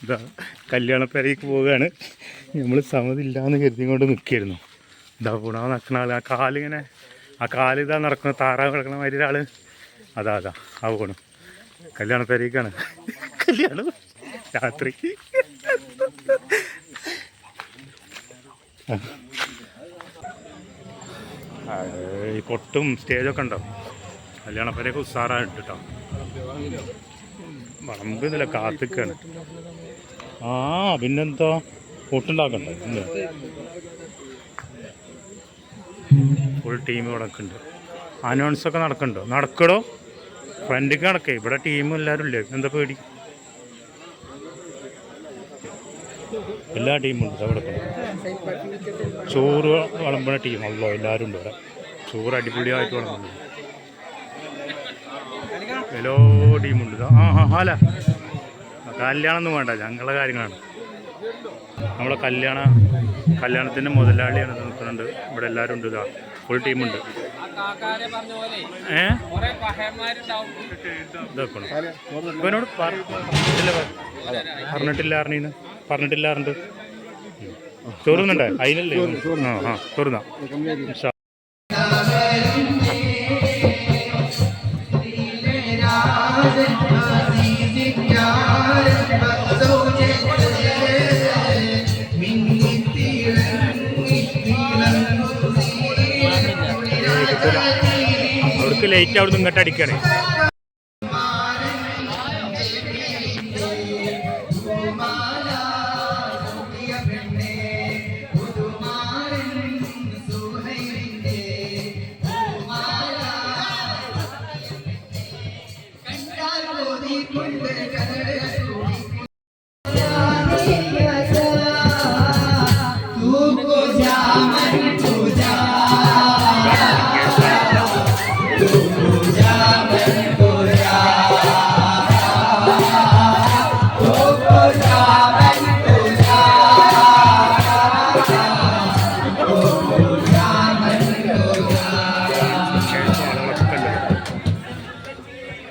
ഇതാ കല്യാണപ്പേരയ്ക്ക് പോവുകയാണ്. നമ്മൾ സമ്മതില്ലാന്ന് കരുതിക്കൊണ്ട് നിൽക്കുകയായിരുന്നു. ഇതാ പോണ നടക്കുന്ന ആൾ, ആ കാലിങ്ങനെ, ആ കാലിതാ നടക്കുന്ന താറാവ് കിടക്കണ മാതിരി ഒരാൾ. അതാ ആ പോണു കല്യാണപ്പേരയ്ക്കാണ്. കല്യാണം രാത്രി. ഈ കൊട്ടും സ്റ്റേജൊക്കെ ഉണ്ടാവും. കല്യാണപ്പേരൊക്കെ ഉഷാറായിട്ട് കേട്ടോ. വളമ്പിന്നില്ല, കാത്തിക്കാണ്. പിന്നെന്താ കൊട്ടുണ്ടാക്കണ്ടേ? ഫുൾ ടീം ഇവിടെ ഉണ്ട്. അനൗൺസൊക്കെ നടക്കണ്ടോ? നടക്കടോ, ഫ്രണ്ടിക്ക് നടക്കേ. ഇവിടെ ടീം എല്ലാവരും ഇല്ലേ? എന്താ പേടി? എല്ലാ ടീമും ഉണ്ട് അവിടെ. ചോറ് വിളമ്പുന്ന ടീമല്ലോ എല്ലാവരും ഉണ്ട് ഇവിടെ. ചോറ് അടിപൊളിയായിട്ട് വിളമ്പുന്നുണ്ട്. എല്ലാ ടീമുണ്ട്. അല്ല കല്യാണമൊന്നും വേണ്ട, ഞങ്ങളുടെ കാര്യങ്ങളാണ്. നമ്മളെ കല്യാണത്തിൻ്റെ മുതലാളിയാണ് നിൽക്കുന്നുണ്ട്. ഇവിടെ എല്ലാവരും ഉണ്ട്. ഇതാ ഫുൾ ടീമുണ്ട്. ഇതാക്കണം ഇവനോട് പറഞ്ഞിട്ടില്ലാറുണ്ട്. ചോറുന്നുണ്ടേ അതിനല്ലേ? ചോറുന്നാ. അവർക്ക് ലൈറ്റ് അവിടെ നിന്ന് ഇങ്ങോട്ട് അടിക്കണേ.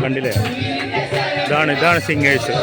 കണ്ടില്ലേ? ഇതാണ് സിംഗേഴ്സ്.